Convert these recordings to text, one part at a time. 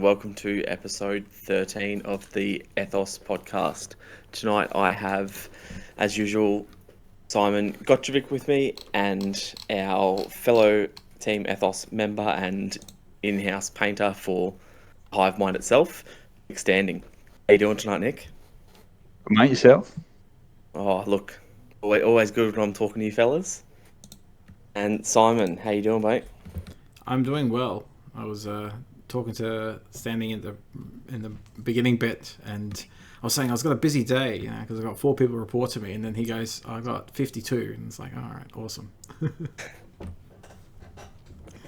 welcome to episode 13 of the Ethos podcast. Tonight I have, as usual, Simon Gojkovic with me and our fellow Team Ethos member and in-house painter for Hive Mind itself, Nick Standing. How you doing tonight, Nick? Good, mate, yourself? Oh, look, always good when I'm talking to you fellas. And Simon, how you doing, mate? I'm doing well. I was talking to Standing in the beginning bit, and I was saying I got a busy day, because I got 4 people report to me, and then he goes, "I got 52," and it's like, all right, awesome.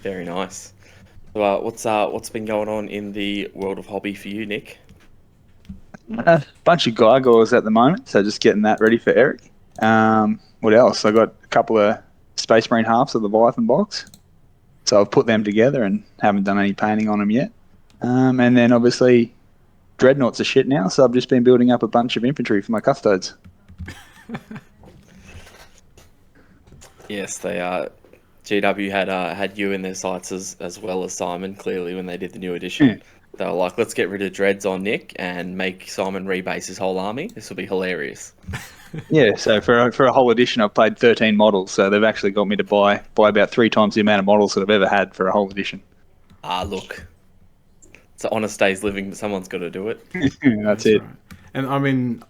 Very nice. So, what's been going on in the world of hobby for you, Nick? A bunch of gargoyles at the moment, so just getting that ready for Eric. What else? I got a couple of Space Marine halves of the Leviathan box, so I've put them together and haven't done any painting on them yet. And then obviously Dreadnoughts are shit now, so I've just been building up a bunch of infantry for my custodes. Yes, they are. GW had you in their sights as well as Simon, clearly, when they did the new edition. Yeah. They were like, let's get rid of Dreads on Nick and make Simon rebase his whole army. This will be hilarious. Yeah, so for a whole edition, I've played 13 models, so they've actually got me to buy about 3 times the amount of models that I've ever had for a whole edition. Look, it's an honest day's living, but someone's got to do it. That's it. Right. And I mean,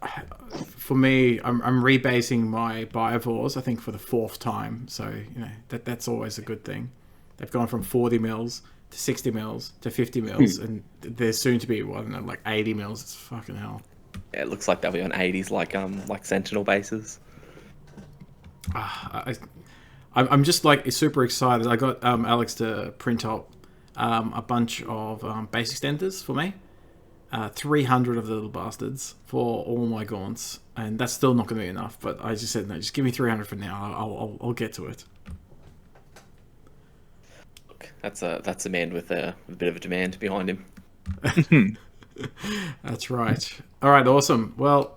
for me, I'm rebasing my Biovores, I think, for the 4th time. So, that's always a good thing. They've gone from 40 mils to 60 mils to 50 mils, and there's soon to be, like 80 mils. It's fucking hell. Yeah, it looks like they'll be on 80s, like Sentinel bases. I'm just like super excited. I got Alex to print up a bunch of base extenders for me. 300 of the little bastards for all my gaunts, and that's still not going to be enough. But I just said no. Just give me 300 for now. I'll get to it. Look, that's a man with a bit of a demand behind him. That's right. All right, awesome. Well,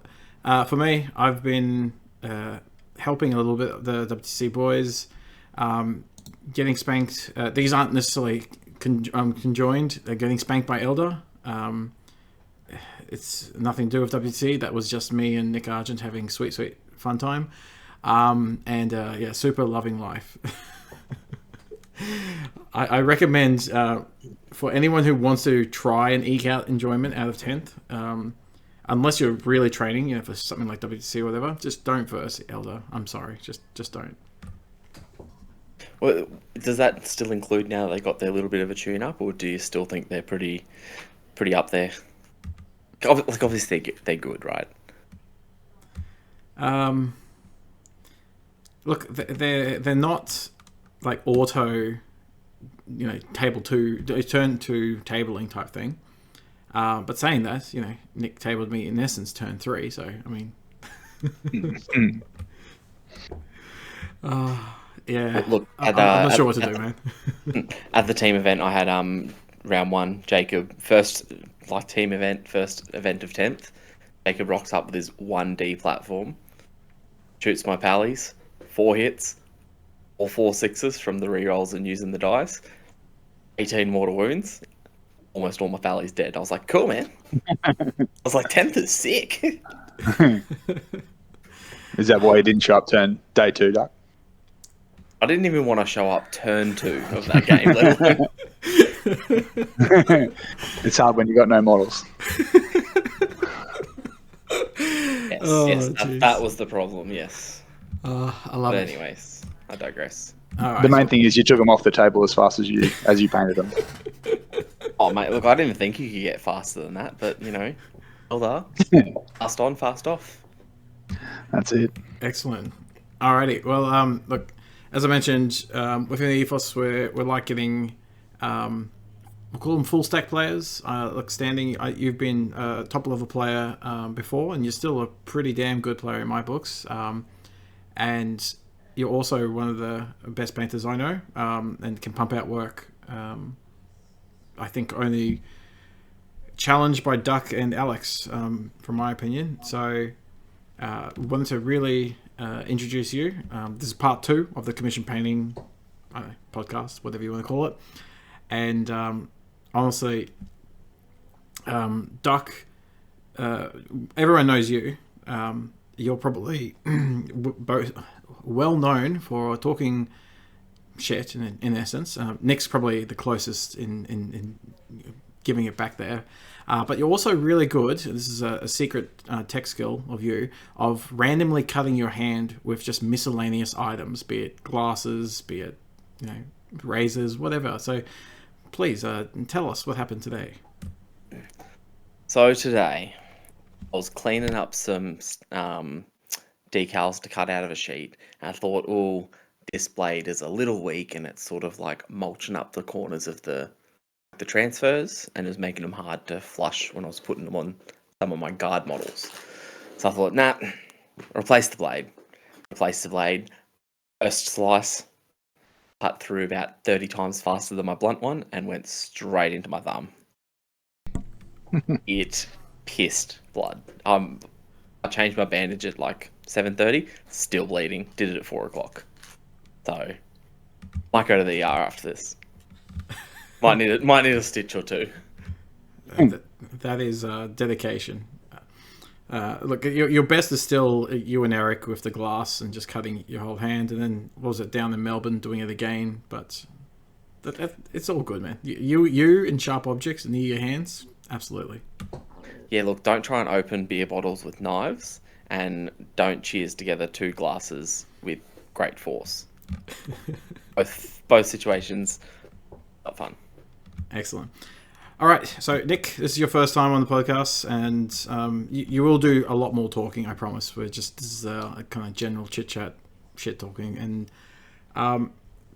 for me, I've been helping a little bit the WTC boys, getting spanked. These aren't necessarily conjoined. They're getting spanked by Eldar. It's nothing to do with WTC. That was just me and Nick Argent having sweet fun time. Super loving life. I recommend for anyone who wants to try and eke out enjoyment out of 10th, unless you're really training, for something like WTC or whatever, just don't verse Eldar. I'm sorry, just don't. Well, does that still include now that they got their little bit of a tune-up, or do you still think they're pretty up there? Like, obviously they're good, right? Look, they're not like auto, table 2, turn 2 tabling type thing. But saying that, Nick tabled me in essence turn 3, so I mean, yeah. Look, I'm not sure what to do, man. At the team event, I had round 1, Jacob, first team event, first event of 10th. Jacob rocks up with his 1D platform, shoots my pallies, 4 hits, all 4 6s from the rerolls and using the dice, 18 mortal wounds, almost all my pallies dead. I was like, cool, man. I was like, 10th is sick. Is that why you didn't show up day 2, Duck? I didn't even want to show up turn 2 of that game, let alone. It's hard when you got no models. Yes, that was the problem, yes. I love it. But anyways, I digress. All right, The main thing is you took them off the table as fast as you painted them. Oh, mate, look, I didn't think you could get faster than that, but, Eldar, fast on, fast off. That's it. Excellent. Alrighty. Well, look, as I mentioned, within the Ethos, we're like getting, we'll call them full stack players. Look, Standing, you've been a top level player before, and you're still a pretty damn good player in my books. And you're also one of the best painters I know, and can pump out work. I think only challenged by Duck and Alex, from my opinion. So, wanted to really introduce you. This is part 2 of the commission painting podcast, whatever you want to call it. And honestly, Duck, everyone knows you. You're probably both well known for talking shit in essence. Nick's probably the closest in giving it back there. But you're also really good, this is a secret tech skill of you, of randomly cutting your hand with just miscellaneous items, be it glasses, be it razors, whatever. So please tell us what happened today. So today, I was cleaning up some decals to cut out of a sheet, and I thought, oh, this blade is a little weak, and it's sort of like mulching up the corners of the transfers, and it was making them hard to flush when I was putting them on some of my guard models. So I thought, nah, replace the blade. First slice, cut through about 30 times faster than my blunt one, and went straight into my thumb. It pissed blood. I changed my bandage at like 7:30, still bleeding. Did it at 4 o'clock. So might go to the ER after this. Might need a stitch or two. That is dedication. Look, your best is still you and Eric with the glass and just cutting your whole hand, and then what was it, down in Melbourne doing it again? But it's all good, man. You and sharp objects near your hands, absolutely. Yeah, look, don't try and open beer bottles with knives, and don't cheers together 2 glasses with great force. both situations, not fun. Excellent. All right, so Nick, this is your first time on the podcast, and you will do a lot more talking, I promise. This is a kind of general chit chat, shit talking, and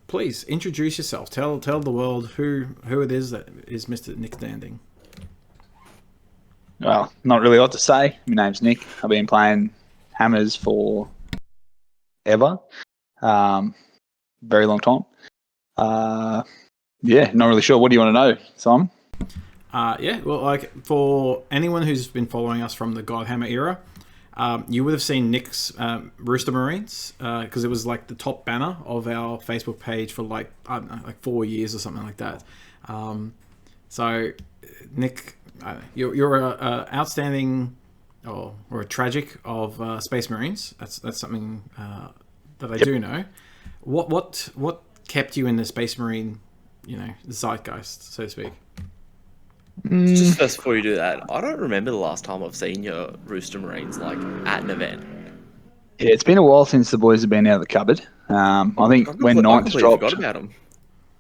please introduce yourself. Tell the world who it is that is Mr. Nick Standing. Well, not really a lot to say. My name's Nick. I've been playing Hammers for ever. Very long time. Yeah, not really sure. What do you want to know, Simon? Yeah, well, like for anyone who's been following us from the Godhammer era, you would have seen Nick's Rooster Marines because it was like the top banner of our Facebook page for like, I don't know, like 4 years or something like that. So, Nick, you're a outstanding or a tragic of Space Marines. That's something that I do know. What kept you in the Space Marine, zeitgeist, so to speak? Just first before you do that, I don't remember the last time I've seen your Rooster Marines like at an event. Yeah, it's been a while since the boys have been out of the cupboard. I think when Ninth dropped, forgot about them.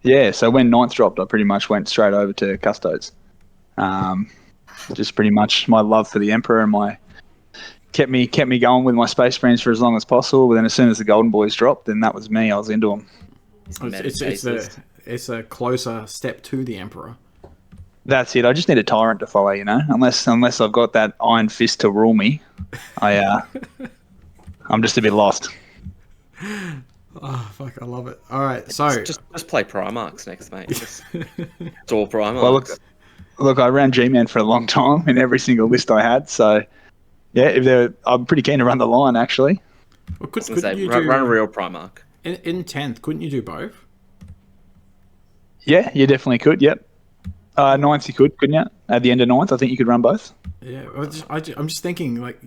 Yeah, so when Ninth dropped, I pretty much went straight over to Custodes. Just pretty much my love for the Emperor and my kept me going with my Space Marines for as long as possible. But then as soon as the Golden Boys dropped, then that was me. I was into them. It's a closer step to the Emperor. That's it. I just need a tyrant to follow, Unless I've got that iron fist to rule me, I'm just a bit lost. Oh fuck! I love it. All right, so just play Primarchs next, mate. Just all Primarchs. Well, look, I ran G-Man for a long time in every single list I had. So yeah, I'm pretty keen to run the line actually. Well, run a real Primarch. In 10th, couldn't you do both? Yeah, you definitely could. Yep. 9th you could, couldn't you? At the end of 9th, I think you could run both. Yeah, I'm just thinking, like,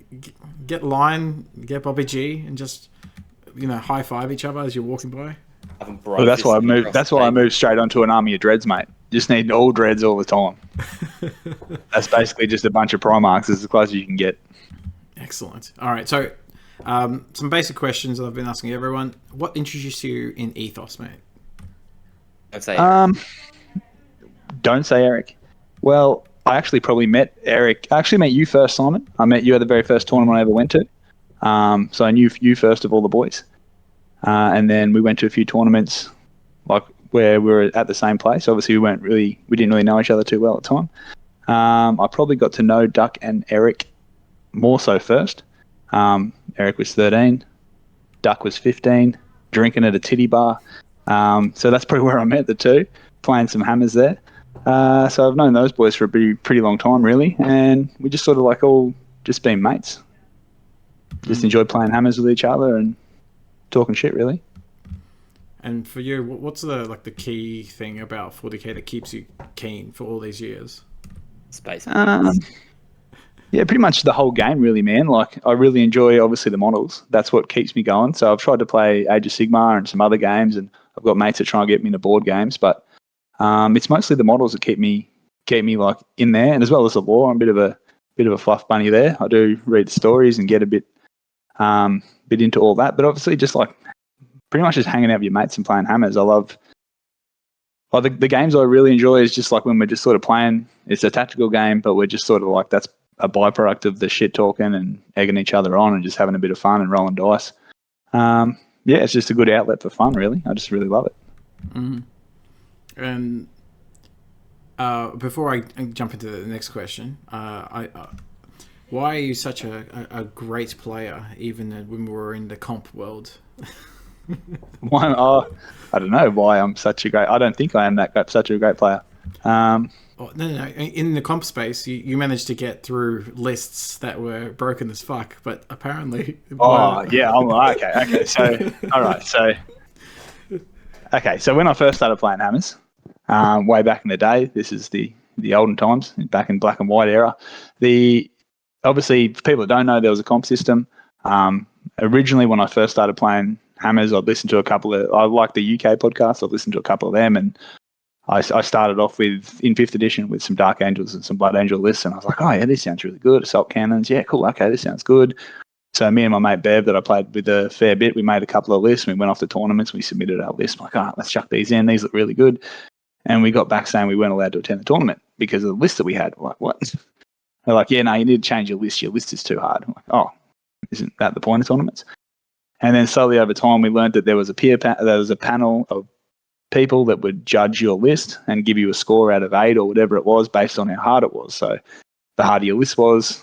get Lion, get Bobby G, and just high five each other as you're walking by. Well, that's why I moved. That's why I moved straight onto an army of dreads, mate. Just need all dreads all the time. That's basically just a bunch of Primarchs. It's as close as you can get. Excellent. All right, so some basic questions that I've been asking everyone. What introduced you in Ethos, mate? Don't say Eric. Well, I actually probably met Eric. I actually met you first, Simon. I met you at the very first tournament I ever went to. So I knew you first of all the boys. And then we went to a few tournaments like where we were at the same place. Obviously, we didn't really know each other too well at the time. I probably got to know Duck and Eric more so first. Eric was 13. Duck was 15, drinking at a titty bar. So that's probably where I met the two, playing some hammers there. So I've known those boys for a pretty long time, really, and we just sort of like all just been mates. Just enjoyed playing hammers with each other and talking shit, really. And for you, what's the key thing about 40k that keeps you keen for all these years? Space. Yeah, pretty much the whole game, really, man. Like, I really enjoy, obviously, the models. That's what keeps me going. So I've tried to play Age of Sigmar and some other games, and I've got mates that try and get me into board games. But it's mostly the models that keep me like in there, and as well as the lore. I'm a bit of a fluff bunny there. I do read the stories and get a bit into all that. But obviously, just like pretty much just hanging out with your mates and playing hammers. I love. Well, the games I really enjoy is just like when we're just sort of playing. It's a tactical game, but we're just sort of like that's a byproduct of the shit talking and egging each other on and just having a bit of fun and rolling dice. Yeah, it's just a good outlet for fun, really. I just really love it. Mm. And before I jump into the next question, why are you such a great player, even when we were in the comp world? I don't know why I'm such a great. I don't think I am such a great player. Oh, no. In the comp space, you managed to get through lists that were broken as fuck, but apparently. Yeah. Okay. So, all right. So when I first started playing hammers, way back in the day, this is the olden times, back in black and white era. Obviously, for people that don't know, there was a comp system. Originally, when I first started playing hammers, I'd listen to a couple of. I like the UK podcasts. I'd listen to a couple of them, and I started off in 5th edition with some Dark Angels and some Blood Angel lists, and I was like, oh yeah, this sounds really good. Assault cannons, yeah, cool. Okay, this sounds good. So me and my mate Bev, that I played with a fair bit, we made a couple of lists. We went off to tournaments. We submitted our list. I'm like, all right, let's chuck these in. These look really good. And we got back saying we weren't allowed to attend the tournament because of the list that we had. We're like, what? They're like, yeah, no, you need to change your list. Your list is too hard. I'm like, oh, isn't that the point of tournaments? And then slowly over time, we learned that there was a panel of people that would judge your list and give you a score out of 8 or whatever it was based on how hard it was. So the harder your list was,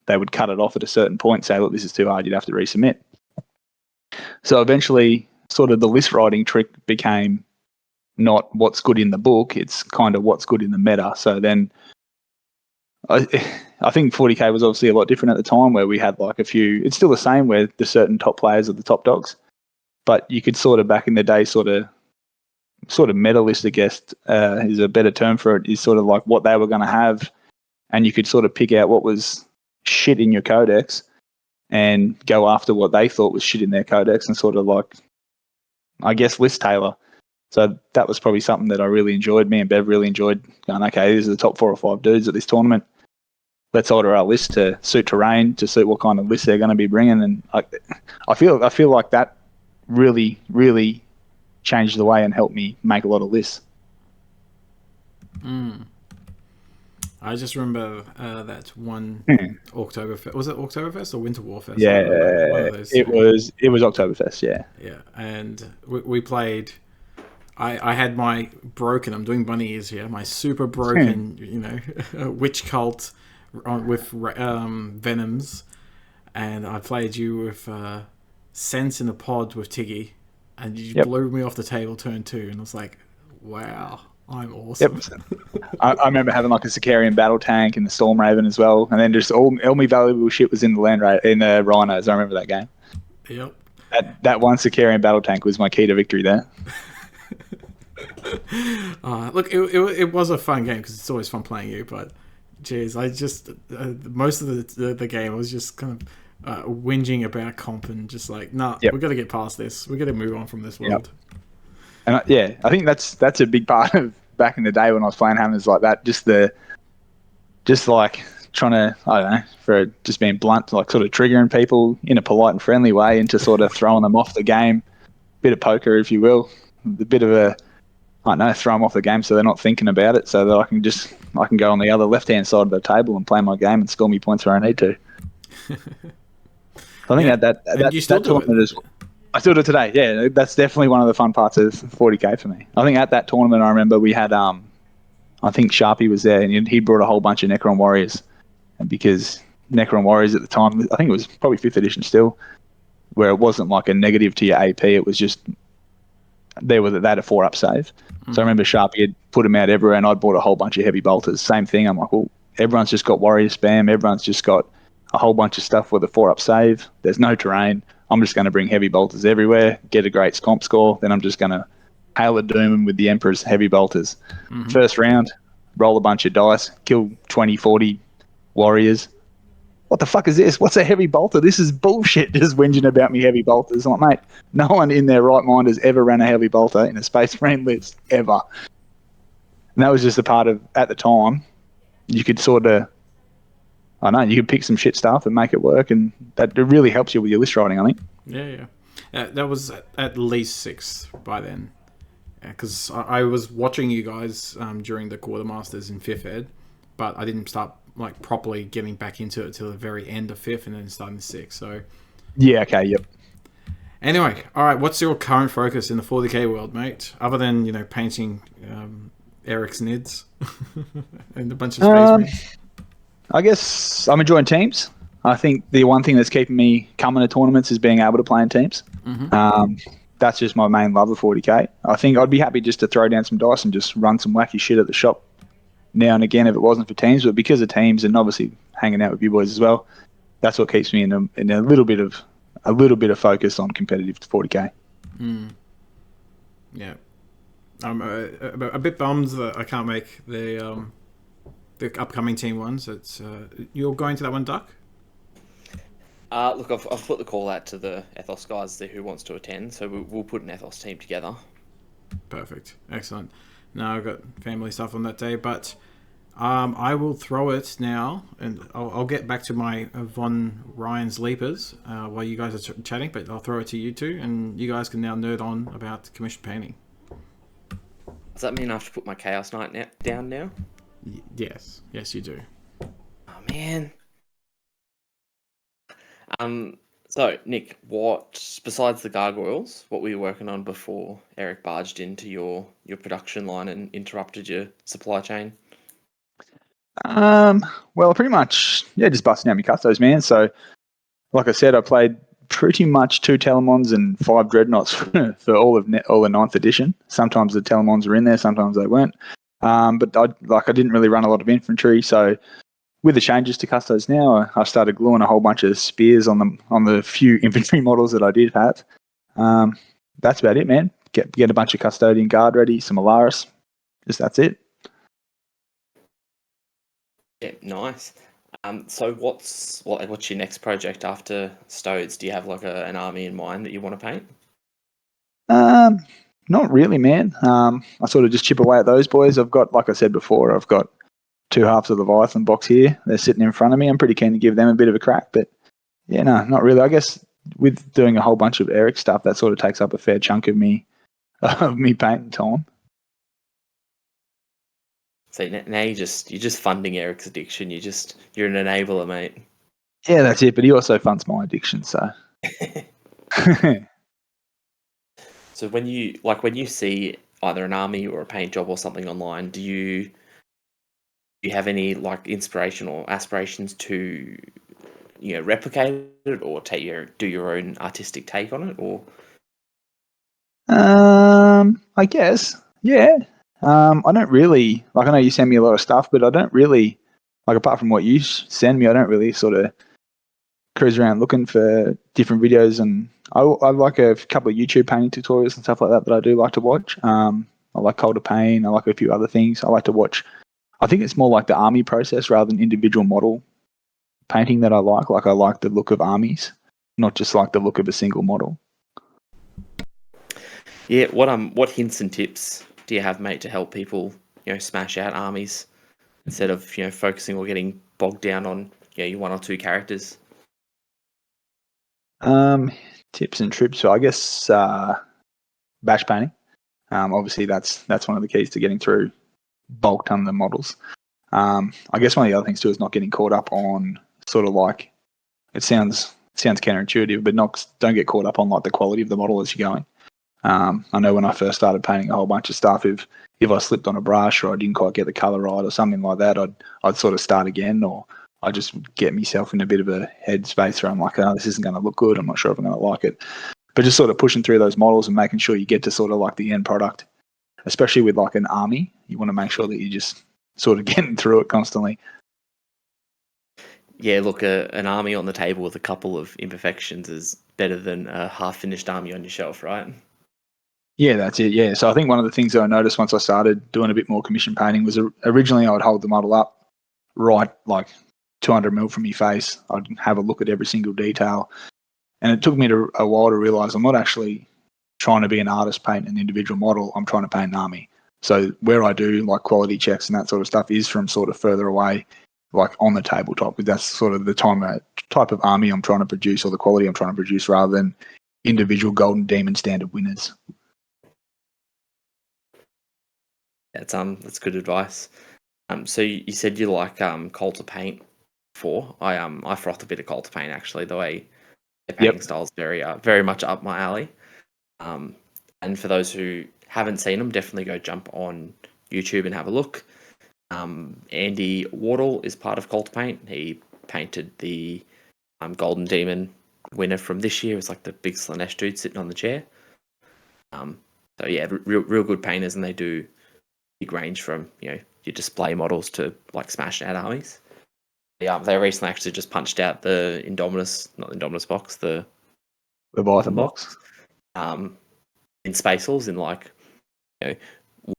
they would cut it off at a certain point, say, look, this is too hard, you'd have to resubmit. So eventually, sort of the list writing trick became not what's good in the book, it's kind of what's good in the meta. So then I think 40K was obviously a lot different at the time, where we had like a few, it's still the same where the certain top players are the top dogs, but you could sort of back in the day sort of meta list, I guess, is a better term for it, is sort of like what they were going to have, and you could sort of pick out what was shit in your codex and go after what they thought was shit in their codex and sort of like, I guess, list tailor. So that was probably something that I really enjoyed. Me and Bev really enjoyed going, okay, these are the top 4 or 5 dudes at this tournament. Let's alter our list to suit terrain, to suit what kind of list they're going to be bringing. And I feel like that really, really changed the way and helped me make a lot of lists. I just remember that one Oktoberfest. Was it Oktoberfest or Winter Warfest? Yeah, it was Oktoberfest. Yeah. Yeah, and we played. I had my broken. I'm doing bunny ears here. My super broken, witch cult with venoms, and I played you with Sense in a Pod with Tiggy, and you blew me off the table turn 2, and I was like, wow. I'm awesome. Yep. I remember having like a Sicarian battle tank and the Storm Raven as well, and then just all my valuable shit was in the Rhinos. I remember that game. Yep. That one Sicarian battle tank was my key to victory there. Look, it was a fun game because it's always fun playing you, but geez, I just most of the game I was just kind of whinging about comp and just like, we've got to get past this. We've got to move on from this world. Yep. And I think that's a big part of back in the day when I was playing hammers like that. Just like trying to, I don't know, for just being blunt, like sort of triggering people in a polite and friendly way into sort of throwing them off the game. Bit of poker, if you will. A bit of a, I don't know, throw them off the game so they're not thinking about it, so that I can go on the other left-hand side of the table and play my game and score me points where I need to. I think that tournament is. I still do it today. Yeah, that's definitely one of the fun parts of 40K for me. I think at that tournament, I remember we had, I think Sharpie was there, and he brought a whole bunch of Necron Warriors. And because Necron Warriors at the time, I think it was probably 5th edition still, where it wasn't like a negative to your AP. It was just they had a 4-up save. So I remember Sharpie had put them out everywhere, and I'd bought a whole bunch of heavy bolters. Same thing. I'm like, well, everyone's just got Warrior spam. Everyone's just got a whole bunch of stuff with a 4-up save. There's no terrain. I'm just going to bring heavy bolters everywhere, get a great comp score, then I'm just going to hail a doom with the Emperor's heavy bolters. First round, roll a bunch of dice, kill 20, 40 warriors. What the fuck is this? What's a heavy bolter? This is bullshit, just whinging about me heavy bolters. I'm like, mate, no one in their right mind has ever ran a heavy bolter in a Space Marine list, ever. And that was just a part of, at the time, you could sort of, I don't know, you could pick some shit stuff and make it work, and that it really helps you with your list writing, I think. Yeah. That was at least 6th by then. Because I was watching you guys during the quartermasters in 5th ed, but I didn't start like properly getting back into it till the very end of 5th and then starting 6th. So Yeah, okay, yep. anyway, all right. What's your current focus in the 40k world, mate? Other than painting Eric's nids and a bunch of space marines. I guess I'm enjoying teams. I think the one thing that's keeping me coming to tournaments is being able to play in teams. That's just my main love of 40k. I think I'd be happy just to throw down some dice and just run some wacky shit at the shop now and again if it wasn't for teams. But because of teams and obviously hanging out with you boys as well, that's what keeps me in a little bit of focus on competitive 40k. Yeah, I'm a bit bummed that I can't make the upcoming team ones. It's you're going to that one, Duck? Look, I've put the call out to the Ethos guys there who wants to attend, so we'll put an Ethos team together. Perfect. Excellent. No, I've got family stuff on that day, but I will throw it now, and I'll get back to my Von Ryan's Leapers while you guys are chatting, but I'll throw it to you two, and you guys can now nerd on about commission painting. Does that mean I have to put my Chaos Knight down now? Yes, you do. Oh, man. So, Nick, what, besides the gargoyles, what were you working on before Eric barged into your production line and interrupted your supply chain? Well, pretty much, just busting out my custos, man. So, like I said, I played pretty much 2 Telemons and 5 Dreadnoughts for all the 9th edition. Sometimes the Telemons were in there, sometimes they weren't. But I didn't really run a lot of infantry, so with the changes to custos now, I started gluing a whole bunch of spears on the few infantry models that I did have. That's about it, man. Get a bunch of custodian guard ready, some Alaris. That's it. Yeah, nice. So what's your next project after Stodes? Do you have like an army in mind that you want to paint? Not really, man. I sort of just chip away at those boys. I've got, like I said before, I've got 2 halves of the Leviathan box here. They're sitting in front of me. I'm pretty keen to give them a bit of a crack, but yeah, no, not really. I guess with doing a whole bunch of Eric stuff, that sort of takes up a fair chunk of me painting time. So now you're just funding Eric's addiction. You're an enabler, mate. Yeah, that's it. But he also funds my addiction, so. So when you see either an army or a paint job or something online, do you have any like inspiration or aspirations to replicate it or do your own artistic take on it, or? I guess, yeah. I don't really I know you send me a lot of stuff, but I don't really apart from what you send me, I don't really sort of cruise around looking for different videos, and I like a couple of YouTube painting tutorials and stuff like that I do like to watch. I like Colder Pain. I like a few other things. I like to watch. I think it's more like the army process rather than individual model painting that I like. Like I like the look of armies, not just like the look of a single model. Yeah, what hints and tips do you have, mate, to help people smash out armies instead of focusing or getting bogged down on your 1 or 2 characters? Tips and trips. So I guess batch painting. Obviously, that's one of the keys to getting through bulk ton of models. I guess one of the other things too is not getting caught up on sort of like it sounds counterintuitive, but don't get caught up on like the quality of the model as you're going. I know when I first started painting a whole bunch of stuff, if I slipped on a brush or I didn't quite get the color right or something like that, I'd sort of start again, or I just get myself in a bit of a headspace where I'm like, oh, this isn't going to look good. I'm not sure if I'm going to like it. But just sort of pushing through those models and making sure you get to sort of like the end product, especially with like an army, you want to make sure that you just sort of getting through it constantly. Yeah, look, an army on the table with a couple of imperfections is better than a half-finished army on your shelf, right? Yeah, that's it. Yeah. So I think one of the things that I noticed once I started doing a bit more commission painting was originally I would hold the model up right like 200 mil from my face. I'd have a look at every single detail. And it took me a while to realize I'm not actually trying to be an artist paint an individual model. I'm trying to paint an army. So where I do like quality checks and that sort of stuff is from sort of further away, like on the tabletop. Because that's sort of the type of army I'm trying to produce or the quality I'm trying to produce rather than individual Golden Demon standard winners. That's good advice. So you said you like coal to paint for. I froth a bit of coal to paint actually. The way their painting style is very much up my alley. And for those who haven't seen them, definitely go jump on YouTube and have a look. Andy Wardle is part of Coal to Paint. He painted the Golden Demon winner from this year. It was like the big Slanesh dude sitting on the chair. So yeah, real good painters, and they do big range from your display models to like smashed out armies. They recently actually just punched out the not the Indominus box, the Leviathan box. In Spatials in like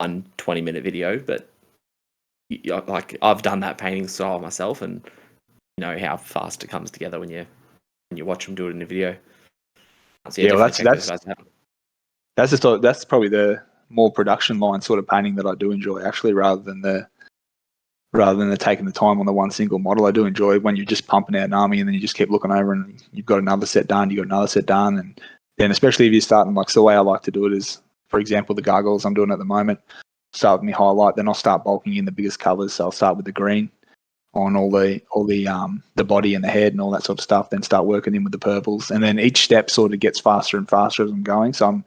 1 20-minute video, but like I've done that painting style myself, and you know how fast it comes together when you watch them do it in a video. So yeah, that's probably the more production line sort of painting that I do enjoy actually, rather than the taking the time on the one single model. I do enjoy when you're just pumping out an army and then you just keep looking over and you've got another set done, and then especially if you're starting, like, so the way I like to do it is, for example, the gargoyles I'm doing at the moment, start with my highlight, then I'll start bulking in the biggest colours. So I'll start with the green on all the body and the head and all that sort of stuff, then start working in with the purples, and then each step sort of gets faster and faster as I'm going. So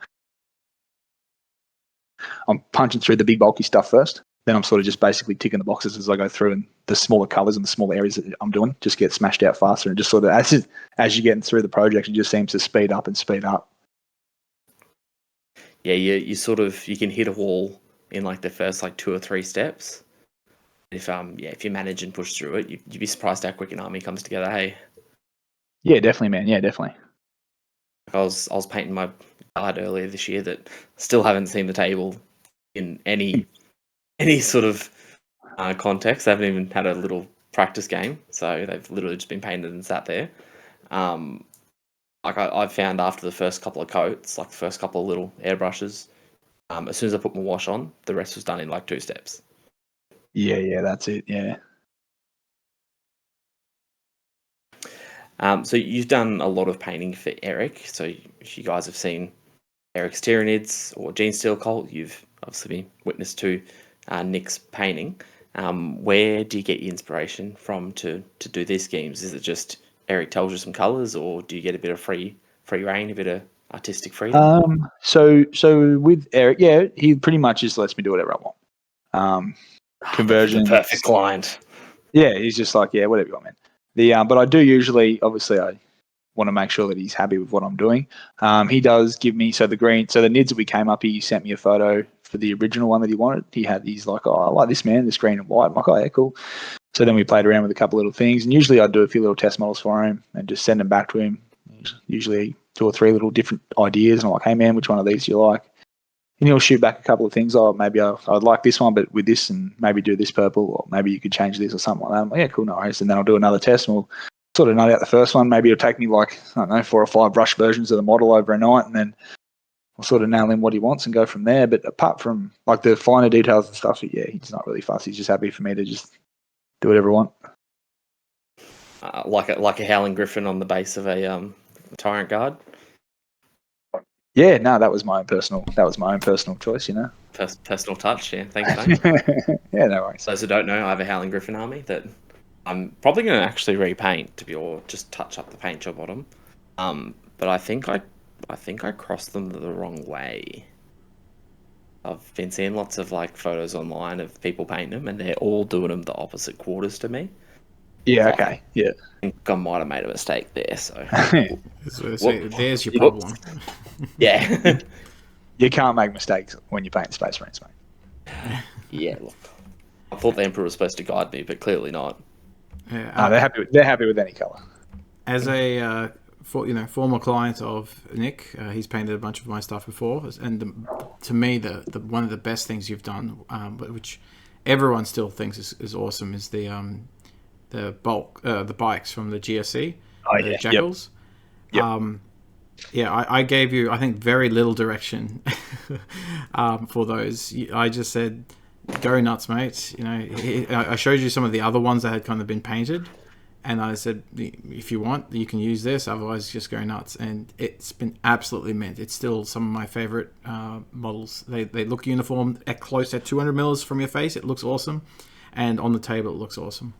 I'm punching through the big bulky stuff first. Then I'm sort of just basically ticking the boxes as I go through, and the smaller colours and the smaller areas that I'm doing just get smashed out faster, and just sort of as you're getting through the project, it just seems to speed up. Yeah, you can hit a wall in like the first like 2 or 3 steps. If you manage and push through it, you'd be surprised how quick an army comes together. Hey. Yeah, definitely, man. Yeah, definitely. I was painting my guard earlier this year that still haven't seen the table in any sort of context. They haven't even had a little practice game, so they've literally just been painted and sat there. Like I found after the first couple of coats, like the first couple of little airbrushes, as soon as I put my wash on, the rest was done in like 2 steps. Yeah, that's it. Yeah. So you've done a lot of painting for Eric. So if you guys have seen Eric's Tyranids or Gene Steel Cult, you've obviously been witness to Nick's painting. Where do you get your inspiration from to do these schemes? Is it just Eric tells you some colours, or do you get a bit of free reign, a bit of artistic freedom? So with Eric, yeah, he pretty much just lets me do whatever I want. Conversion, the perfect client. Yeah, he's just like, yeah, whatever you want, man. But I do usually, obviously, I want to make sure that he's happy with what I'm doing. He does give me the NIDs that we came up. He sent me a photo for the original one that he wanted. He's like, oh, I like this, man, this green and white. I'm like, oh, yeah, cool. So then we played around with a couple of little things, and usually I'd do a few little test models for him and just send them back to him. Usually 2 or 3 little different ideas, and I'm like, hey, man, which one of these do you like? And he'll shoot back a couple of things. Oh, maybe I'd like this one, but with this, and maybe do this purple, or maybe you could change this or something like that. I'm like, yeah, cool, no worries. And then I'll do another test, and we'll sort of nut out the first one. Maybe it'll take me like, I don't know, 4 or 5 brush versions of the model over a night, and then I'll sort of nail in what he wants and go from there. But apart from like the finer details and stuff, yeah, he's not really fussy. He's just happy for me to just do whatever I want. Like a Howling Griffin on the base of a Tyrant Guard. Yeah, no, that was my own personal choice, you know. Personal touch, yeah. Thanks, mate. Yeah, no worries. Those who don't know, I have a Howling Griffin army that I'm probably going to actually repaint or just touch up the paint job on them. But I think I crossed them the wrong way. I've been seeing lots of like photos online of people painting them, and they're all doing them the opposite quarters to me. Yeah, okay. Yeah. I think I might have made a mistake there. So, there's your problem. Yeah. You can't make mistakes when you paint Space Marines, mate. Yeah, look. I thought the Emperor was supposed to guide me, but clearly not. Yeah, they're happy with any colour. As a former client of Nick. He's painted a bunch of my stuff before, and to me, the one of the best things you've done, but which everyone still thinks is awesome, is the bikes from the GSC, the Jackals. Yep. I gave you, I think, very little direction for those. I just said, go nuts, mate. I showed you some of the other ones that had kind of been painted, and I said, if you want, you can use this. Otherwise, just go nuts. And it's been absolutely mint. It's still some of my favorite models. They look uniform at close at 200 mils from your face. It looks awesome, and on the table, it looks awesome.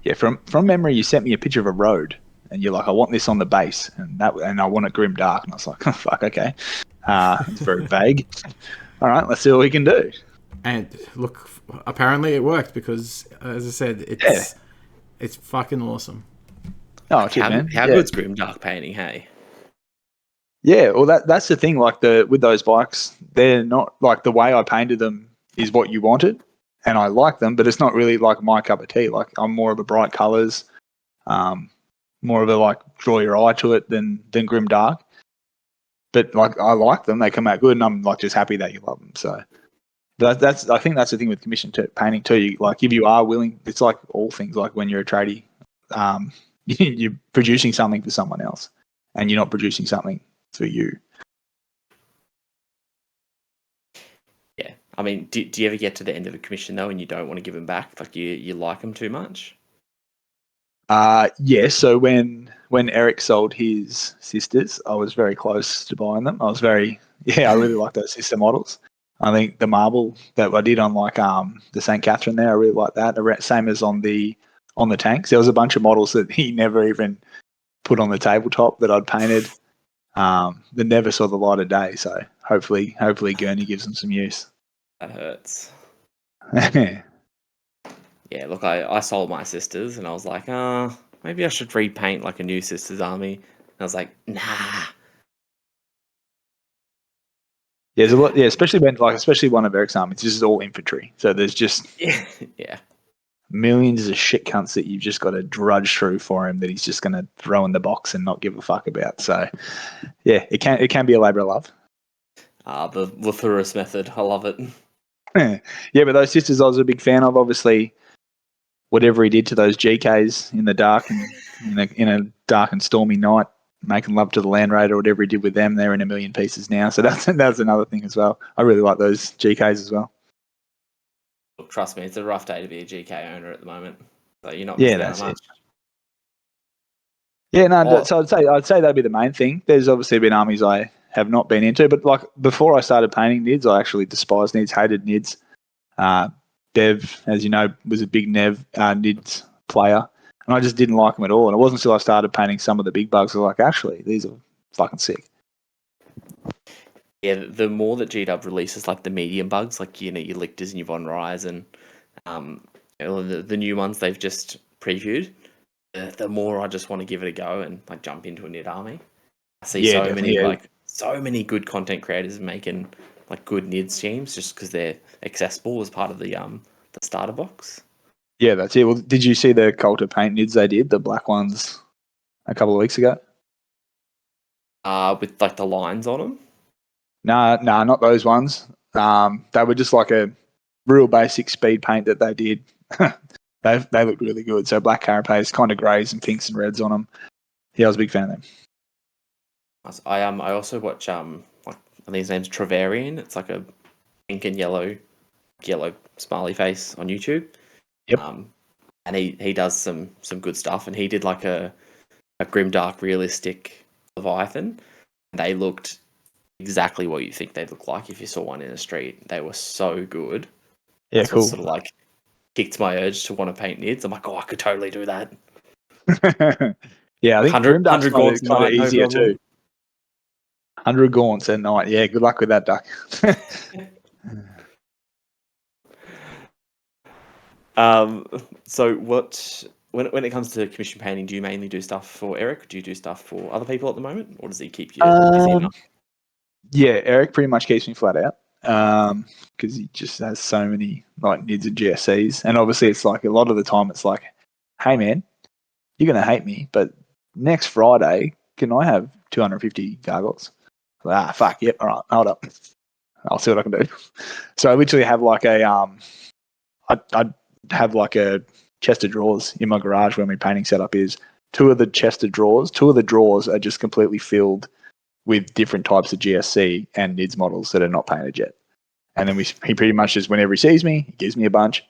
Yeah, from memory, you sent me a picture of a road. And you're like, I want this on the base, and I want it grim dark. And I was like, oh, fuck, okay. It's very vague. All right, let's see what we can do. And look, apparently it worked because, as I said, it's fucking awesome. Oh, cheers, man. How good's grim dark painting, hey? Yeah, well, that's the thing. Like with those bikes, they're not like the way I painted them is what you wanted, and I like them, but it's not really like my cup of tea. Like I'm more of a bright colours. More of a like draw your eye to it than grim dark. But like I like them, they come out good, and I'm like just happy that you love them. So I think that's the thing with commission painting too. You like if you are willing, it's like all things. Like when you're a tradie, you're producing something for someone else, and you're not producing something for you. Yeah, I mean, do you ever get to the end of a commission though, and you don't want to give them back? Like you like them too much? Yeah, so when Eric sold his sisters, I was very close to buying them. I really like those sister models. I think the marble that I did on like the St. Catherine there, I really like that. Same as on the tanks. There was a bunch of models that he never even put on the tabletop that I'd painted that never saw the light of day. So hopefully Gurney gives them some use. That hurts. Yeah, look, I sold my sisters, and I was like, maybe I should repaint like a new Sisters Army. And I was like, nah. Yeah, there's a lot. Yeah, especially one of Eric's armies. This is all infantry, so there's just yeah, millions of shit cunts that you've just got to drudge through for him that he's just going to throw in the box and not give a fuck about. So, yeah, it can be a labour of love. The Lithurus method, I love it. Yeah, but those sisters I was a big fan of. Obviously, whatever he did to those GKs in the dark and in a dark and stormy night, making love to the Land Raider, or whatever he did with them, they're in a million pieces now. So that's another thing as well. I really like those GKs as well. Look, trust me, it's a rough day to be a GK owner at the moment. So you're not missing out much. Yeah, no. So I'd say that'd be the main thing. There's obviously been armies I have not been into, but like before I started painting NIDs, I actually despised NIDs, hated NIDs. Dev, as you know, was a big NIDs player, and I just didn't like them at all. And it wasn't until I started painting some of the big bugs I was like, actually, these are fucking sick. Yeah, the more that GW releases like the medium bugs, like your Lictors and your Von Rise and the new ones they've just previewed, the more I just want to give it a go and like jump into a NID army. I see so many good content creators making like good NID schemes just because they're accessible as part of the starter box. Yeah, that's it. Well, did you see the Cult of Paint NIDs they did, the black ones, a couple of weeks ago? With like the lines on them? No, not those ones. They were just like a real basic speed paint that they did. They look really good. So black carapace, kind of greys and pinks and reds on them. Yeah, I was a big fan of them. I also watch like I think his name's Travarian. It's like a pink and yellow smiley face on YouTube. Yep. And he does some good stuff. And he did like a grimdark realistic Leviathan. They looked exactly what you think they'd look like if you saw one in the street. They were so good. Yeah, That's cool. what sort of like kicked my urge to want to paint NIDs. I'm like, I could totally do that. Yeah, I think 100 gaunts kind of easier too. 100 gaunts at night. Yeah, good luck with that, Duck. So when it comes to commission painting, do you mainly do stuff for Eric? Do you do stuff for other people at the moment, or does he keep you busy enough? Yeah, Eric pretty much keeps me flat out because he just has so many like NIDs and GSCs, and obviously it's like a lot of the time it's like, hey man, you're gonna hate me, but next Friday can I have 250 gargoyles? Fuck, yep, all right, hold up. I'll see what I can do. So I literally have like a, I'd have like a chest of drawers in my garage where my painting setup is. Two of the drawers are just completely filled with different types of GSC and NIDS models that are not painted yet. And then he pretty much just, whenever he sees me, he gives me a bunch.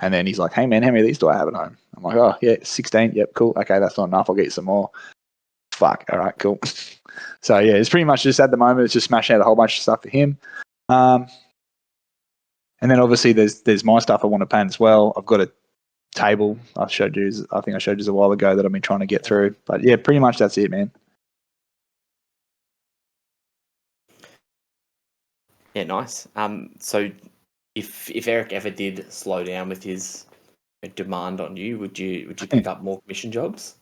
And then he's like, hey man, how many of these do I have at home? I'm like, oh yeah, 16. Yep, cool. Okay, that's not enough. I'll get you some more. Fuck. All right, cool. So yeah, it's pretty much just at the moment, it's just smashing out a whole bunch of stuff for him. And then obviously there's my stuff I want to paint as well. I've got a table I think I showed you a while ago that I've been trying to get through. But yeah, pretty much that's it, man. Yeah, nice. So if Eric ever did slow down with his demand on you, would you pick up more commission jobs?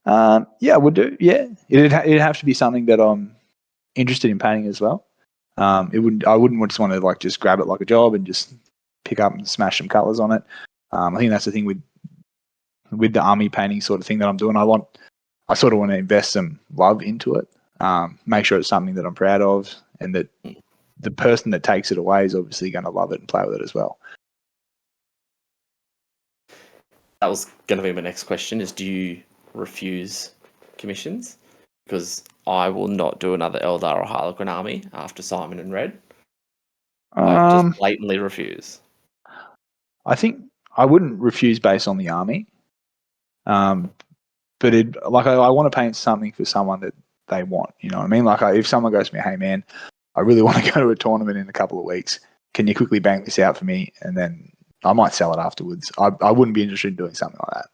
Yeah, I would do. Yeah, it'd have to be something that I'm interested in painting as well. I wouldn't just want to like just grab it like a job and just pick up and smash some colours on it. I think that's the thing with the army painting sort of thing that I'm doing. I sort of want to invest some love into it. Make sure it's something that I'm proud of, and that the person that takes it away is obviously going to love it and play with it as well. That was going to be my next question: is do you refuse commissions? Because I will not do another Eldar or Harlequin army after Simon and Red. I just blatantly refuse. I think I wouldn't refuse based on the army, but I want to paint something for someone that they want. You know what I mean? Like if someone goes to me, hey man, I really want to go to a tournament in a couple of weeks. Can you quickly bank this out for me? And then I might sell it afterwards. I wouldn't be interested in doing something like that,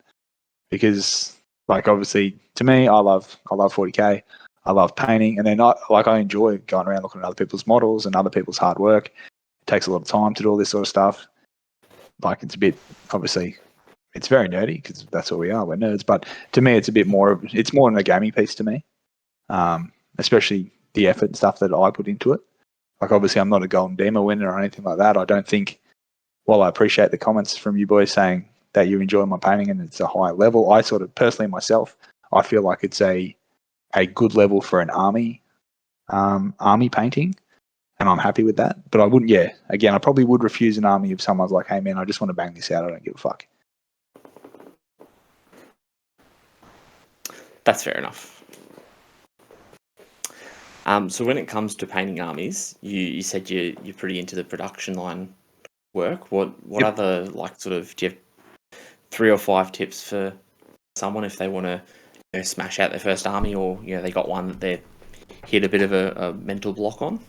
because like obviously to me, I love 40K. I love painting, and then I enjoy going around looking at other people's models and other people's hard work. It takes a lot of time to do all this sort of stuff. Like it's a bit, obviously, it's very nerdy because that's what we are. We're nerds. But to me, it's a bit more it's more than a gaming piece to me, especially the effort and stuff that I put into it. Like obviously, I'm not a golden demo winner or anything like that. I don't think. While I appreciate the comments from you boys saying that you enjoy my painting and it's a high level, I sort of personally myself, I feel like it's a good level for an army painting, and I'm happy with that. But I wouldn't. Yeah, again, I probably would refuse an army if someone's like, "Hey man, I just want to bang this out. I don't give a fuck." That's fair enough. So when it comes to painting armies, you said you're pretty into the production line work. What Yep. other do you have 3 or 5 tips for someone if they want to smash out their first army, or they got one that they hit a bit of a mental block on?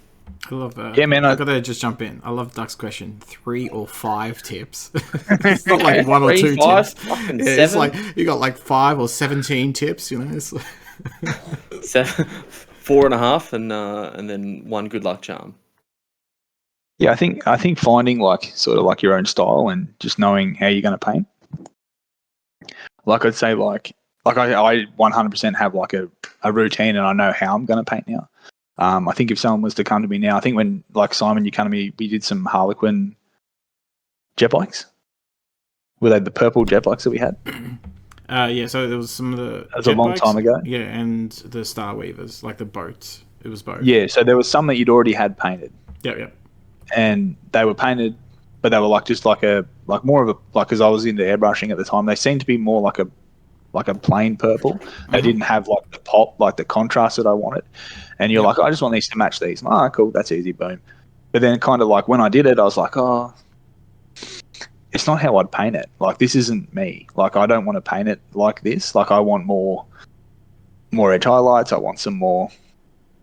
I love that. Yeah, man. I've got to just jump in. I love Duck's question. 3 or 5 tips. It's not like 1 or 2 5, tips. fucking Yeah, 7. it's like you got like 5 or 17 tips. It's like 4.5, and then 1 good luck charm. Yeah, I think finding like sort of like your own style and just knowing how you're going to paint. Like I'd say like I 100% have like a routine, and I know how I'm going to paint now. I think if someone was to come to me now, I think when like Simon, you come to me, we did some Harlequin jet bikes. Were they the purple jet bikes that we had? yeah, so there was some of the That was a long time ago. Yeah, and the Star Weavers, like the boats. It was both. Yeah, so there was some that you'd already had painted. Yeah. And they were painted, but they were like just like more of a because I was into airbrushing at the time. They seemed to be more like a plain purple. They didn't have like the pop, like the contrast that I wanted. And you're like, I just want these to match these. Cool, that's easy, boom. But then kind of like when I did it, I was like, it's not how I'd paint it. Like this isn't me. Like I don't want to paint it like this. Like I want more edge highlights. I want some more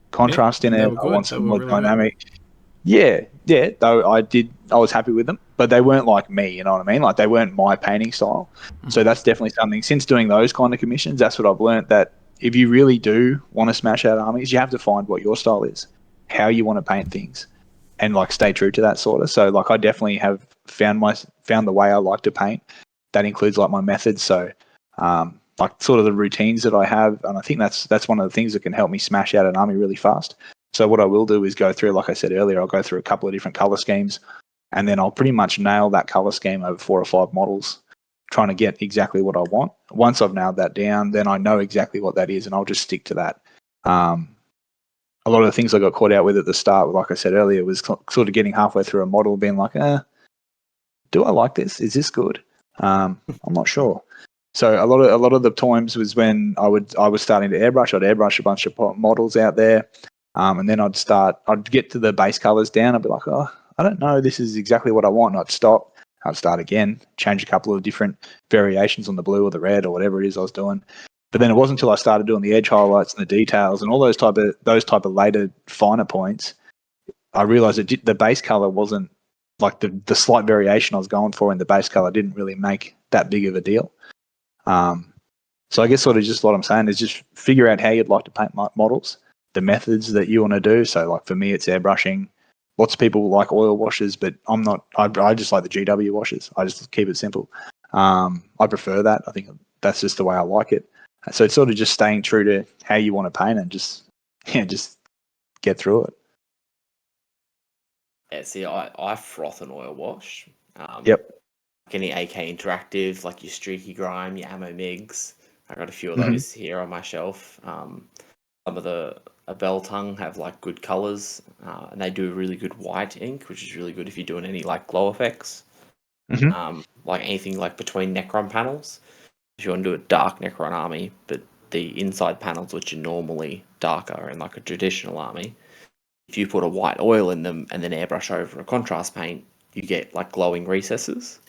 contrast in it. I want some more really dynamic. Good. Yeah. Though I was happy with them, but they weren't like me. You know what I mean? Like they weren't my painting style. So that's definitely something. Since doing those kind of commissions, that's what I've learned, that if you really do want to smash out armies, you have to find what your style is, how you want to paint things, and like stay true to that sort of. So like I definitely have found the way I like to paint. That includes like my methods. So like sort of the routines that I have, and I think that's one of the things that can help me smash out an army really fast. So what I will do is go through, like I said earlier, I'll go through a couple of different color schemes, and then I'll pretty much nail that color scheme over 4 or 5 models, trying to get exactly what I want. once I've nailed that down, then I know exactly what that is, and I'll just stick to that. A lot of the things I got caught out with at the start, like I said earlier, was sort of getting halfway through a model, being like, do I like this? Is this good? I'm not sure. So a lot of the times was when I was starting to airbrush. I'd airbrush a bunch of models out there, and then I'd get to the base colors down. I'd be like, oh, I don't know, this is exactly what I want. And I'd stop. I'd start again, change a couple of different variations on the blue or the red or whatever it is I was doing. But then it wasn't until I started doing the edge highlights and the details and all those type of later finer points, I realized that the base color wasn't like the slight variation I was going for in the base color didn't really make that big of a deal. So I guess sort of just what I'm saying is just figure out how you'd like to paint models, the methods that you want to do. So like for me, it's airbrushing. Lots of people like oil washes, but I'm not. I just like the GW washes. I just keep it simple. I prefer that. I think that's just the way I like it. So it's sort of just staying true to how you want to paint and just get through it. Yeah, see, I froth an oil wash. Yep. Like any AK Interactive, like your Streaky Grime, your Ammo Migs. I got a few of those here on my shelf. Some of the Beltung have like good colours, and they do a really good white ink, which is really good if you're doing any like glow effects. Like anything like between Necron panels. If you want to do a dark Necron army, but the inside panels, which are normally darker in like a traditional army, if you put a white oil in them and then airbrush over a contrast paint, you get like glowing recesses.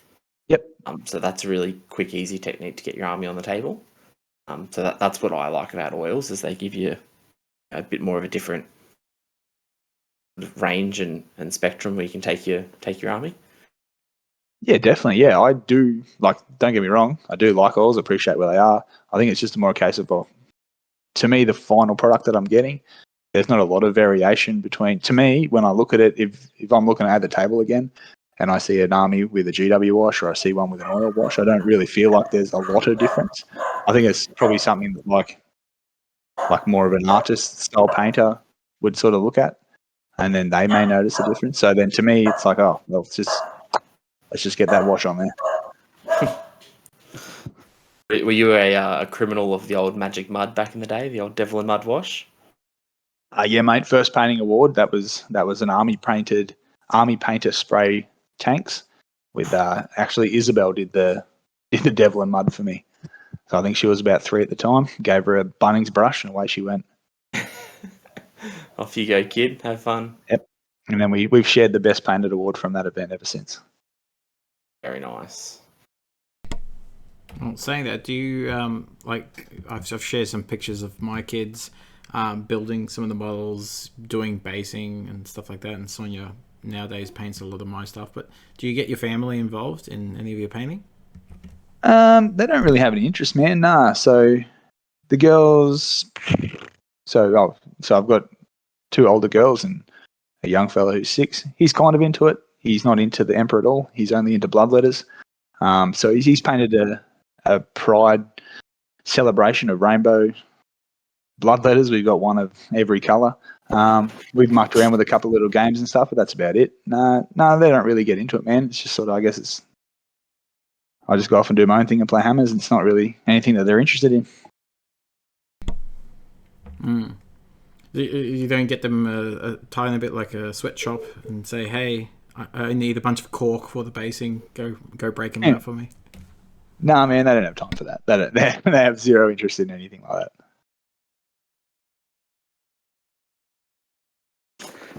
Yep. So that's a really quick, easy technique to get your army on the table. So that's what I like about oils, is they give you a bit more of a different range and spectrum where you can take your army. Yeah, definitely. Yeah, I do. Like, don't get me wrong, I do like oils. Appreciate where they are. I think it's just more a case of, well, to me, the final product that I'm getting, there's not a lot of variation between. To me, when I look at it, if I'm looking at the table again, and I see an army with a GW wash or I see one with an oil wash, I don't really feel like there's a lot of difference. I think it's probably something that like more of an artist style painter would sort of look at, and then they may notice a difference. So then to me, it's like, oh, well, let's just get that wash on there. Were you a criminal of the old Magic Mud back in the day, the old Devil and Mud wash? Yeah, mate. First painting award. That was an army painter spray tanks with actually Isabel did the Devil and Mud for me. So I think she was about 3 at the time. Gave her a Bunnings brush and away she went. Off you go, kid. Have fun. Yep. And then we've shared the best painted award from that event ever since. Very nice. Well, saying that, do you like? I've shared some pictures of my kids building some of the models, doing basing and stuff like that. And Sonia nowadays paints a lot of my stuff. But do you get your family involved in any of your painting? They don't really have any interest, man. Nah. So the girls. So I've got 2 older girls and a young fella who's 6. He's kind of into it. He's not into the Emperor at all. He's only into bloodletters. So he's painted a pride celebration of rainbow bloodletters. We've got one of every colour. We've mucked around with a couple of little games and stuff, but that's about it. No, they don't really get into it, man. It's just sort of, I guess I just go off and do my own thing and play hammers, and it's not really anything that they're interested in. You don't get them tying a bit like a sweatshop and say, hey, I need a bunch of cork for the basing. Go break them out for me. Nah, man, they don't have time for that. They have zero interest in anything like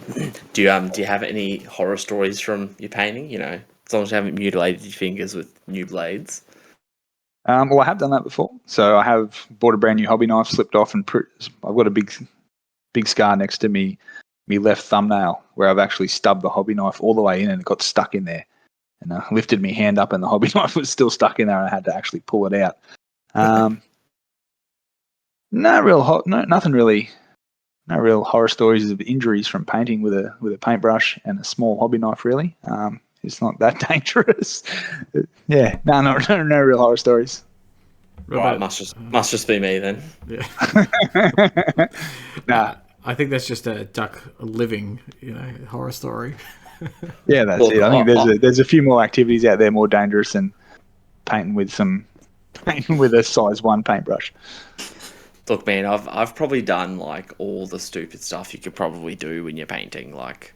that. Do you have any horror stories from your painting? You know, as long as you haven't mutilated your fingers with new blades. Well, I have done that before. So I have bought a brand new hobby knife, slipped off, and I've got a big scar next to me left thumbnail where I've actually stubbed the hobby knife all the way in and it got stuck in there. And I lifted my hand up and the hobby knife was still stuck in there and I had to actually pull it out. No real horror stories of injuries from painting with a paintbrush and a small hobby knife, really. It's not that dangerous. Yeah, no real horror stories. Right, must just be me then. Yeah. Nah, I think that's just a duck living, horror story. Yeah, that's it. I think there's a few more activities out there more dangerous than painting with some painting with a size 1 paintbrush. Look, man, I've probably done like all the stupid stuff you could probably do when you're painting. Like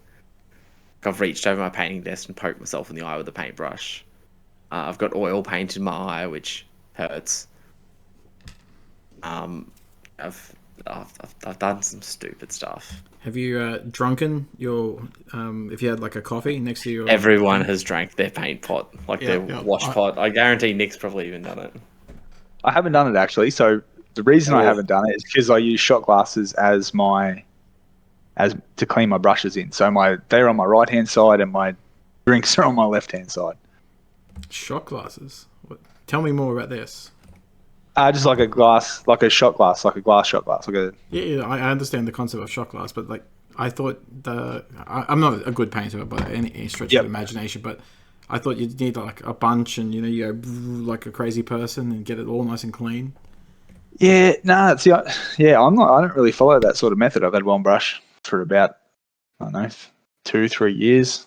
I've reached over my painting desk and poked myself in the eye with a paintbrush. I've got oil paint in my eye, which hurts. I've done some stupid stuff. Have you drunken your if you had like a coffee next to your? Everyone has drank their paint pot, like Yeah, their wash pot. I guarantee Nick's probably even done it. I haven't done it actually. So the reason I haven't done it is because I use shot glasses as to clean my brushes in. So they're on my right hand side and my drinks are on my left hand side. Shot glasses. Tell me more about this. Just like a glass, like a shot glass, like a glass shot glass. Yeah, I understand the concept of shot glass, but like I thought I'm not a good painter by any stretch of imagination, but I thought you'd need like a bunch and you go like a crazy person and get it all nice and clean. Yeah, no, see, I don't really follow that sort of method. I've had one brush for about, I don't know, 2-3 years.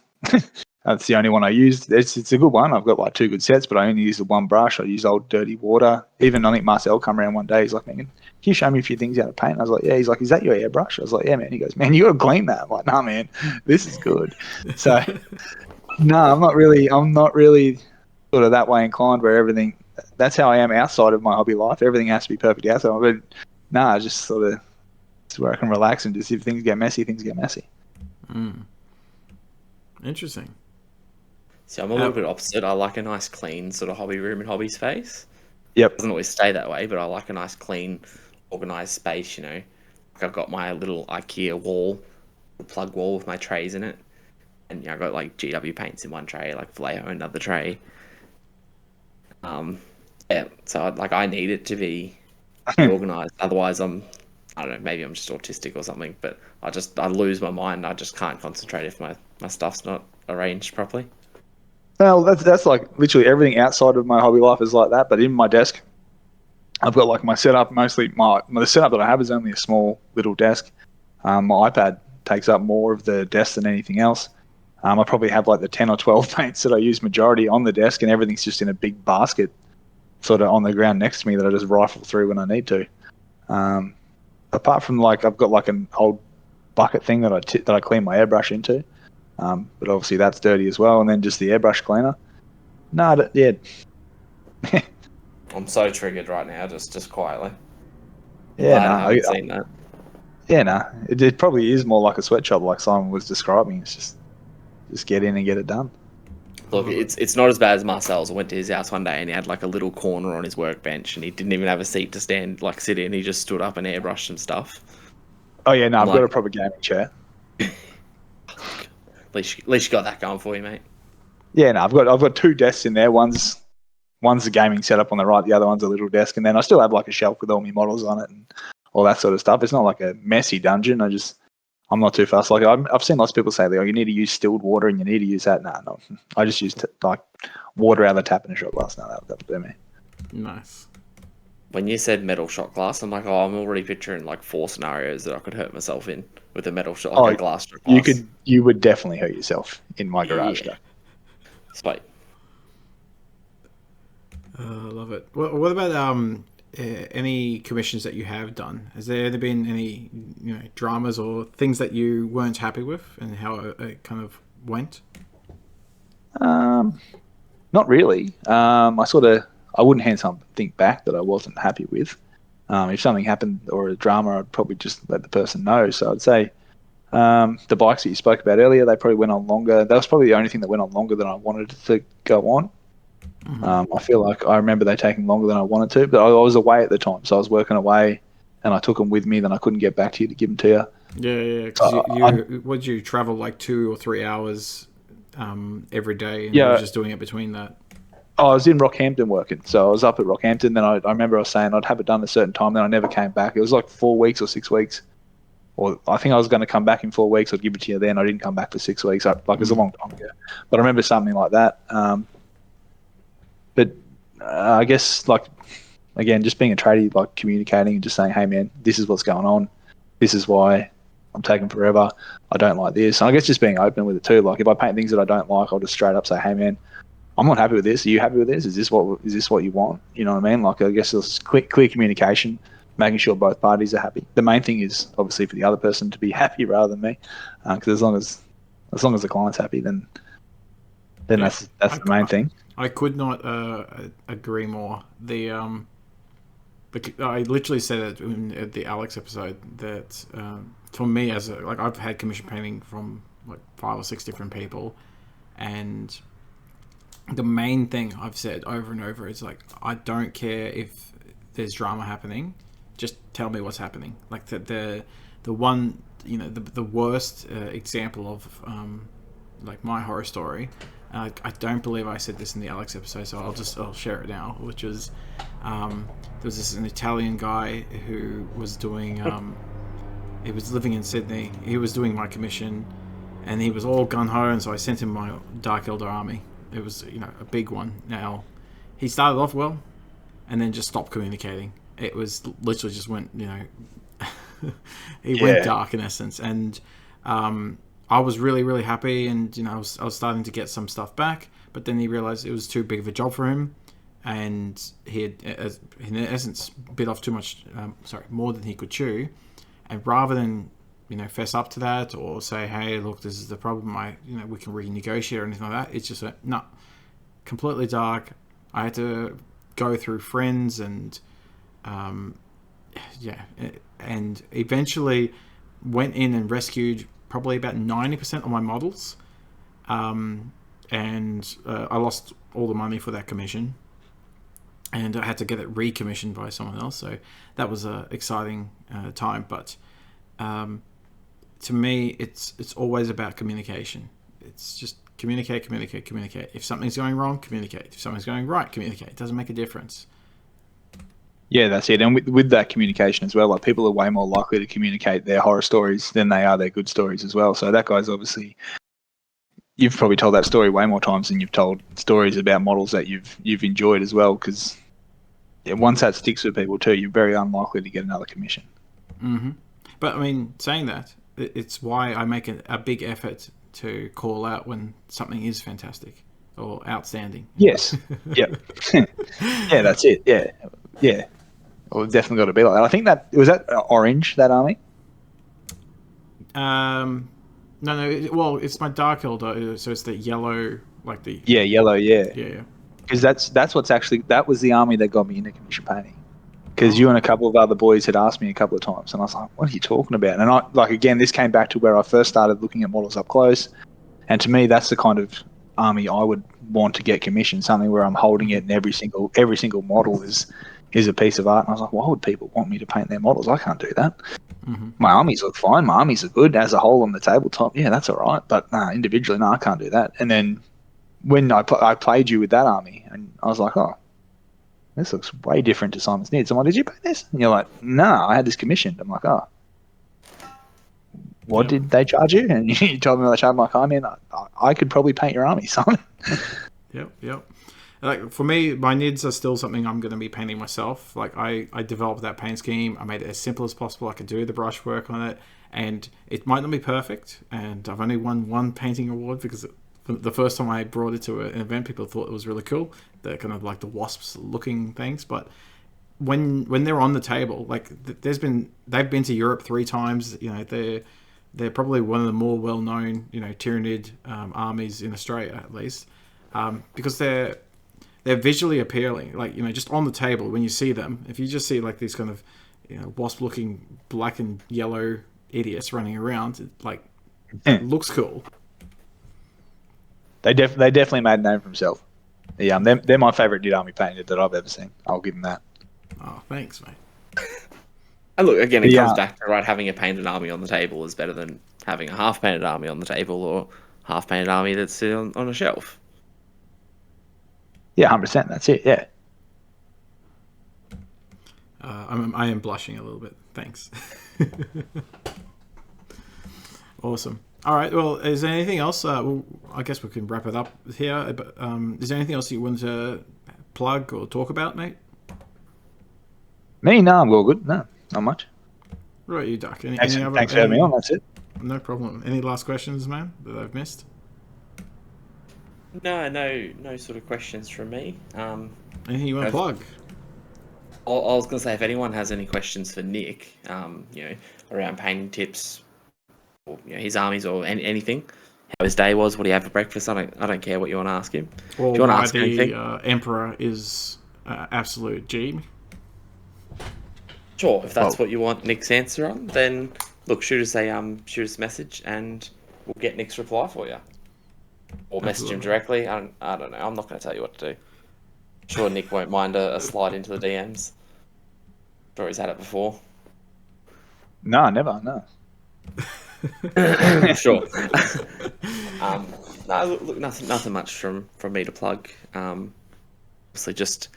That's the only one I used. It's a good one. I've got like 2 good sets, but I only use the one brush. I use old dirty water. Even I think Marcel come around one day. He's like, man, can you show me a few things how to paint? I was like, yeah. He's like, is that your airbrush? I was like, yeah, man. He goes, man, you got to clean that. I'm like, nah, man, this is good. So, no, I'm not really sort of that way inclined where everything. That's how I am outside of my hobby life. Everything has to be perfect outside. But nah, just sort of it's where I can relax and just if things get messy, things get messy. Interesting. See, I'm a little bit opposite. I like a nice, clean sort of hobby room and hobby space. Yep. It doesn't always stay that way, but I like a nice, clean, organised space, Like I've got my little IKEA wall, plug wall with my trays in it. And I've got like GW paints in one tray, like Vallejo in another tray. Yeah, so like I need it to be organised. Otherwise, I don't know, maybe I'm just autistic or something, but I lose my mind. I just can't concentrate if my stuff's not arranged properly. Well, that's like literally everything outside of my hobby life is like that. But in my desk, I've got like my setup. Mostly the setup that I have is only a small little desk. My iPad takes up more of the desk than anything else. I probably have like the 10 or 12 paints that I use majority on the desk, and everything's just in a big basket, sort of on the ground next to me that I just rifle through when I need to. Apart from like I've got like an old bucket thing that I clean my airbrush into. But obviously that's dirty as well, and then just the airbrush cleaner. Yeah. I'm so triggered right now, just quietly. Yeah, I haven't seen that. Yeah, it probably is more like a sweatshop, like Simon was describing. It's just get in and get it done. Look, it's not as bad as Marcel's. I went to his house one day and he had like a little corner on his workbench, and he didn't even have a seat to sit in. He just stood up and airbrushed some stuff. Oh yeah, no, I've got a proper gaming chair. At least you got that going for you, mate. Yeah, no, I've got 2 desks in there. One's the gaming setup on the right, the other one's a little desk, and then I still have like a shelf with all my models on it and all that sort of stuff. It's not like a messy dungeon. I'm not too fast. Like I've seen lots of people say, like, you need to use distilled water and you need to use that. No, I just use like water out of the tap in a shot glass. No, that'll do me. Nice. When you said metal shot glass, I'm like, I'm already picturing like 4 scenarios that I could hurt myself in with a metal shot, like a glass shot glass. You would definitely hurt yourself in my garage. Yeah. Sweet. I love it. What about any commissions that you have done? Has there been any dramas or things that you weren't happy with and how it kind of went? Not really. I wouldn't hand something back that I wasn't happy with. If something happened or a drama, I'd probably just let the person know. So I'd say the bikes that you spoke about earlier, they probably went on longer. That was probably the only thing that went on longer than I wanted it to go on. Mm-hmm. I feel like I remember they taking longer than I wanted to, but I was away at the time, so I was working away, and I took them with me. Then I couldn't get back to you to give them to you. Yeah. Because would you travel like 2 or 3 hours every day, and you were just doing it between that? I was in Rockhampton working, so I was up at Rockhampton. Then I remember I was saying I'd have it done at a certain time. Then I never came back. It was like 4 weeks or 6 weeks, or I think I was going to come back in 4 weeks. I'd give it to you then. I didn't come back for 6 weeks. It was a long time ago, but I remember something like that. But I guess, like, again, just being a tradie, like communicating and just saying, hey man, this is what's going on. This is why I'm taking forever. I don't like this. And I guess just being open with it too. Like if I paint things that I don't like, I'll just straight up say, hey man, I'm not happy with this. Are you happy with this? Is this what you want? You know what I mean? Like, I guess there's clear communication, making sure both parties are happy. The main thing is obviously for the other person to be happy rather than me, because as long as the client's happy, then that's the main thing. I could not agree more. I literally said it in the Alex episode that for me, I've had commission painting from like 5 or 6 different people, and the main thing I've said over and over is like, I don't care if there's drama happening, just tell me what's happening. Like the one, the worst example of like my horror story. I don't believe I said this in the Alex episode, so I'll share it now. Which is, there was an Italian guy who was doing, he was living in Sydney. He was doing my commission, and he was all gung ho, and so I sent him my Dark Eldar army. It was a big one. Now, he started off well, and then just stopped communicating. It was literally just went he went dark in essence, and I was really, really happy, and I was starting to get some stuff back, but then he realized it was too big of a job for him, and he had, in essence, bit off too much, more than he could chew, and rather than fess up to that or say, hey, look, this is the problem, we can renegotiate or anything like that, it's just no, completely dark. I had to go through friends and and eventually went in and rescued probably about 90% of my models, and I lost all the money for that commission, and I had to get it recommissioned by someone else. So that was an exciting time. But to me, it's always about communication. It's just communicate. If something's going wrong, communicate. If something's going right, communicate. It doesn't make a difference. Yeah, that's it. And with that communication as well, like, people are way more likely to communicate their horror stories than they are their good stories as well. So that guy's obviously, you've probably told that story way more times than you've told stories about models that you've enjoyed as well. Because once that sticks with people too, you're very unlikely to get another commission. Mm-hmm. But I mean, saying that, it's why I make a big effort to call out when something is fantastic or outstanding. Yes. Yep. Yeah, that's it. Yeah. Well, it's definitely got to be like that. I think that was that orange, that army. No. Well, it's my Dark Eldar, so it's the yellow, like the yellow. Yeah. Because that was the army that got me into commission painting. Because you and a couple of other boys had asked me a couple of times, and I was like, "What are you talking about?" And I again, this came back to where I first started looking at models up close, and to me, that's the kind of army I would want to get commissioned. Something where I'm holding it, and every single model is a piece of art. And I was like, why would people want me to paint their models? I can't do that. Mm-hmm. My armies look fine. My armies are good as a whole on the tabletop. Yeah, that's all right. But individually, no, I can't do that. And then when I played you with that army, and I was like, oh, this looks way different to Simon's Needs. I'm like, did you paint this? And you're like, no, I had this commissioned. I'm like, oh, what did they charge you? And you told me they charged. I'm like, I mean, I could probably paint your army, Simon. Yep. Like, for me, my NIDs are still something I'm going to be painting myself. Like, I developed that paint scheme. I made it as simple as possible. I could do the brush work on it, and it might not be perfect. And I've only won one painting award because the first time I brought it to an event, people thought it was really cool. They're kind of like the wasps looking things. But when they're on the table, like, they've been to Europe 3 times. They're probably one of the more well-known, Tyranid armies in Australia, at least, because they're visually appealing. Like, just on the table when you see them, if you just see like these kind of wasp-looking black and yellow idiots running around, it looks cool. They definitely made a name for themselves. Yeah, they're my favourite Nid army painted that I've ever seen. I'll give them that. Oh, thanks, mate. And look, again, it comes back to having a painted army on the table is better than having a half-painted army on the table or half-painted army that's sitting on a shelf. Yeah, 100%. That's it. Yeah. I am blushing a little bit. Thanks. Awesome. All right. Well, is there anything else? I guess we can wrap it up here. But is there anything else you want to plug or talk about, mate? Me? No, I'm all good. No, not much. What about you, Duck? Thanks for having me on. That's it. No problem. Any last questions, man, that I've missed? No sort of questions from me. Anything you want to plug? I was going to say, if anyone has any questions for Nick, around painting tips, or his armies, or anything, how his day was, what he had for breakfast, I don't care what you want to ask him. Or Do you want to why ask the anything? Emperor is absolute G. Sure, if that's what you want Nick's answer on, then look, shoot us a message, and we'll get Nick's reply for you, or message him Absolutely. directly. I don't know. I'm not going to tell you what to do. Sure, Nick won't mind a slide into the DMs. Sure, he's had it before. No, never. No. Sure. No, look, nothing much from me to plug. Obviously, just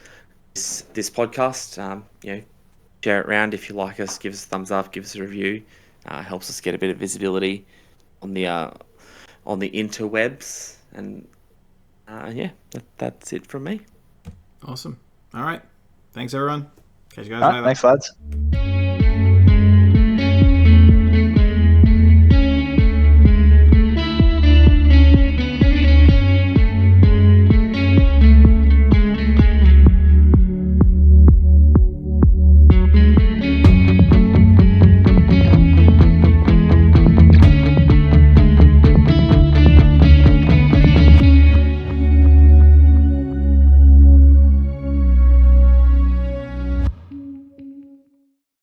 this podcast. Share it around if you like us. Give us a thumbs up. Give us a review. Helps us get a bit of visibility on the interwebs. And that's it from me. Awesome. All right. Thanks, everyone. Catch you guys All right, later. thanks, lads.